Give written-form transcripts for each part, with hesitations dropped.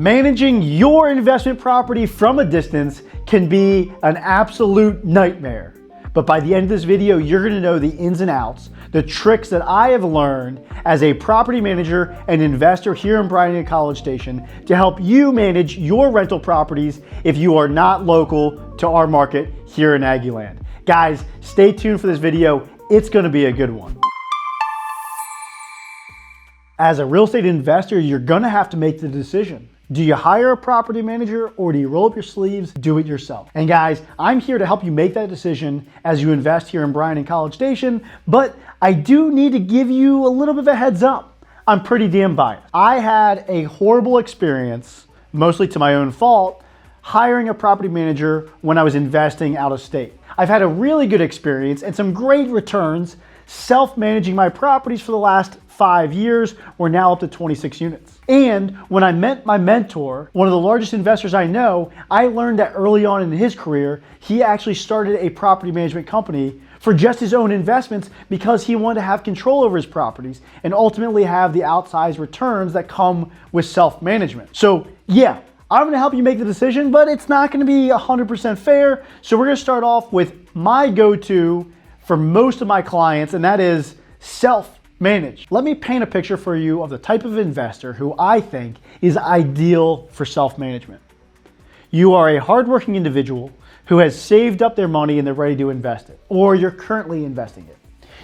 Managing your investment property from a distance can be an absolute nightmare. But by the end of this video, you're gonna know the ins and outs, the tricks that I have learned as a property manager and investor here in Bryan-College Station to help you manage your rental properties if you are not local to our market here in Aggieland. Guys, stay tuned for this video. It's gonna be a good one. As a real estate investor, you're gonna have to make the decision. Do you hire a property manager or do you roll up your sleeves, do it yourself? And guys, I'm here to help you make that decision as you invest here in Bryan-College Station, but I do need to give you a little bit of a heads up. I'm pretty damn biased. I had a horrible experience, mostly to my own fault, hiring a property manager when I was investing out of state. I've had a really good experience and some great returns self-managing my properties for the last 5 years. We're now up to 26 units. And when I met my mentor, one of the largest investors I know, I learned that early on in his career, he actually started a property management company for just his own investments because he wanted to have control over his properties and ultimately have the outsized returns that come with self-management. So yeah, I'm gonna help you make the decision, but it's not gonna be 100% fair. So we're gonna start off with my go-to for most of my clients, and that is self-manage. Let me paint a picture for you of the type of investor who I think is ideal for self-management. You are a hardworking individual who has saved up their money and they're ready to invest it, or you're currently investing it.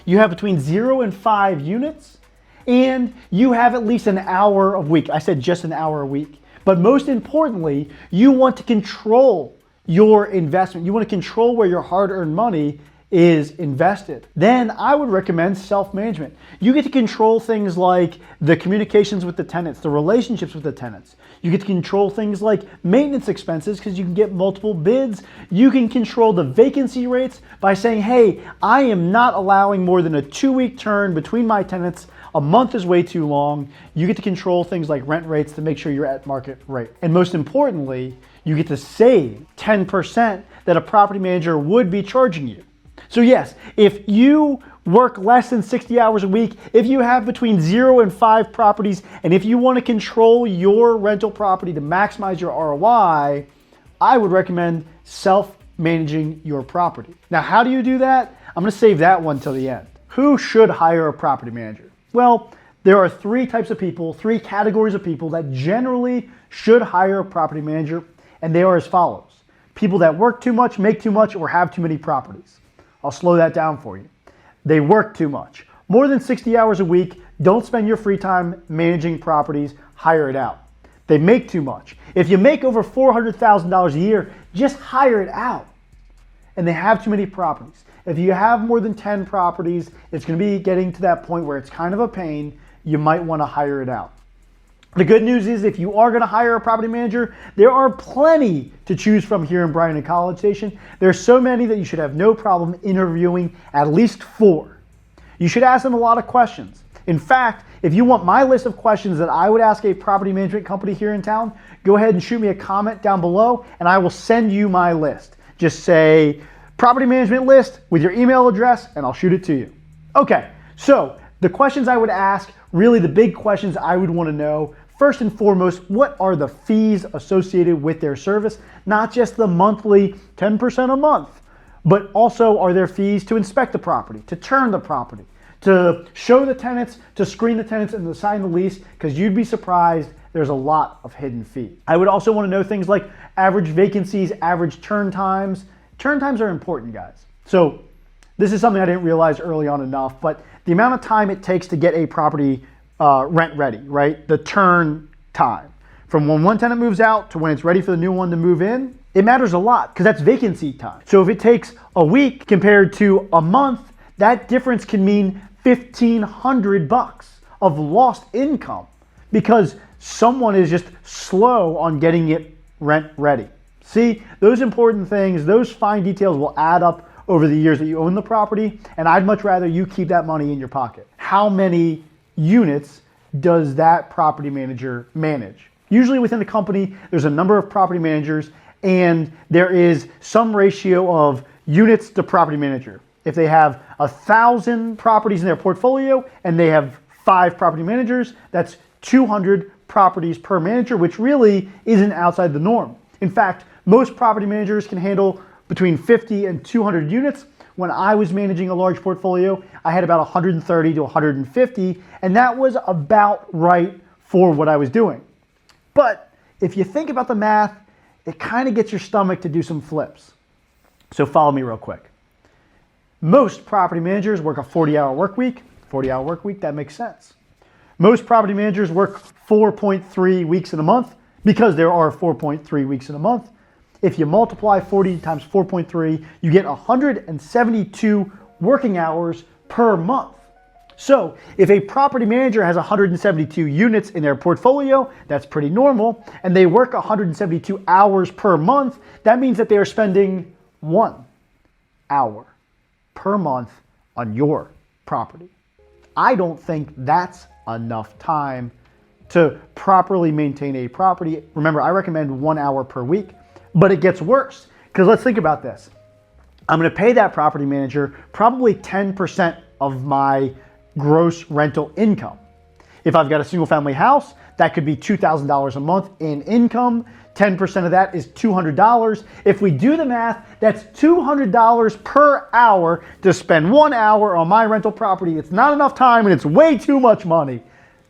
You have between 0 and 5 units, and you have at least an hour a week. I said just an hour a week. But most importantly, you want to control your investment. You want to control where your hard-earned money is invested. Then I would recommend self-management. You get to control things like the communications with the tenants, the relationships with the tenants. You get to control things like maintenance expenses because you can get multiple bids. You can control the vacancy rates by saying, hey, I am not allowing more than a 2-week turn between my tenants. A month is way too long. You get to control things like rent rates to make sure you're at market rate. And most importantly, you get to save 10% that a property manager would be charging you. So yes, if you work less than 60 hours a week, if you have between 0 and 5 properties, and if you want to control your rental property to maximize your ROI, I would recommend self-managing your property. Now, how do you do that? I'm going to save that one till the end. Who should hire a property manager? Well, there are 3 types of people, 3 categories of people that generally should hire a property manager, and they are as follows. People that work too much, make too much, or have too many properties. I'll slow that down for you. They work too much. More than 60 hours a week, don't spend your free time managing properties, hire it out. They make too much. If you make over $400,000 a year, just hire it out. And they have too many properties. If you have more than 10 properties, it's gonna be getting to that point where it's kind of a pain. You might wanna hire it out. The good news is if you are gonna hire a property manager, there are plenty to choose from here in Bryan-College Station. There's so many that you should have no problem interviewing at least 4. You should ask them a lot of questions. In fact, if you want my list of questions that I would ask a property management company here in town, go ahead and shoot me a comment down below and I will send you my list. Just say property management list with your email address and I'll shoot it to you. Okay, so the questions I would ask, really the big questions I would wanna know. First and foremost, what are the fees associated with their service? Not just the monthly 10% a month, but also are there fees to inspect the property, to turn the property, to show the tenants, to screen the tenants and to sign the lease, because you'd be surprised there's a lot of hidden fees. I would also want to know things like average vacancies, average turn times. Turn times are important, guys. So this is something I didn't realize early on enough, but the amount of time it takes to get a property rent ready, right? The turn time from when one tenant moves out to when it's ready for the new one to move in, it matters a lot because that's vacancy time. So if it takes a week compared to a month, that difference can mean $1,500 of lost income because someone is just slow on getting it rent ready. See, those important things, those fine details will add up over the years that you own the property, and I'd much rather you keep that money in your pocket. How many units does that property manager manage? Usually within a company, there's a number of property managers and there is some ratio of units to property manager. If they have 1,000 properties in their portfolio and they have 5 property managers, that's 200 properties per manager, which really isn't outside the norm. In fact, most property managers can handle between 50 and 200 units. When I was managing a large portfolio, I had about 130 to 150, and that was about right for what I was doing. But if you think about the math, it kind of gets your stomach to do some flips. So follow me real quick. Most property managers work a 40-hour work week. 40-hour work week, that makes sense. Most property managers work 4.3 weeks in a month because there are 4.3 weeks in a month. If you multiply 40 times 4.3, you get 172 working hours per month. So if a property manager has 172 units in their portfolio, that's pretty normal, and they work 172 hours per month, that means that they are spending 1 hour per month on your property. I don't think that's enough time to properly maintain a property. Remember, I recommend 1 hour per week. But it gets worse, because let's think about this. I'm going to pay that property manager probably 10% of my gross rental income. If I've got a single family house, that could be $2,000 a month in income. 10% of that is $200. If we do the math, that's $200 per hour to spend 1 hour on my rental property. It's not enough time and it's way too much money.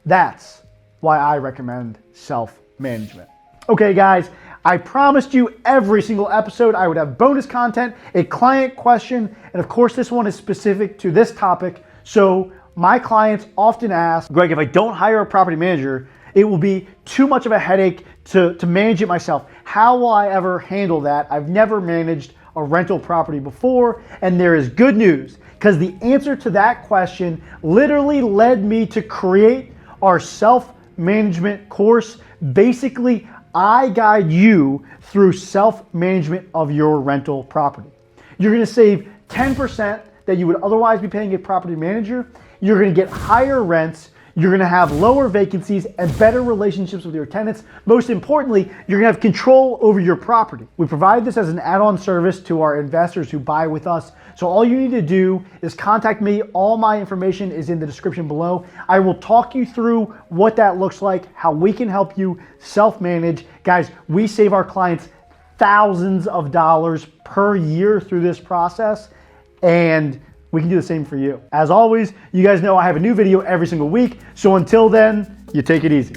That's why I recommend self-management. Okay, guys. I promised you every single episode I would have bonus content, a client question, and of course this one is specific to this topic. So my clients often ask, Greg, if I don't hire a property manager, it will be too much of a headache to manage it myself. How will I ever handle that? I've never managed a rental property before, and there is good news, because the answer to that question literally led me to create our self-management course. Basically, I guide you through self-management of your rental property. You're going to save 10% that you would otherwise be paying a property manager. You're going to get higher rents. You're going to have lower vacancies and better relationships with your tenants. Most importantly, you're going to have control over your property. We provide this as an add-on service to our investors who buy with us. So all you need to do is contact me. All my information is in the description below. I will talk you through what that looks like, how we can help you self-manage. Guys, we save our clients thousands of dollars per year through this process, and we can do the same for you. As always, you guys know I have a new video every single week. So until then, you take it easy.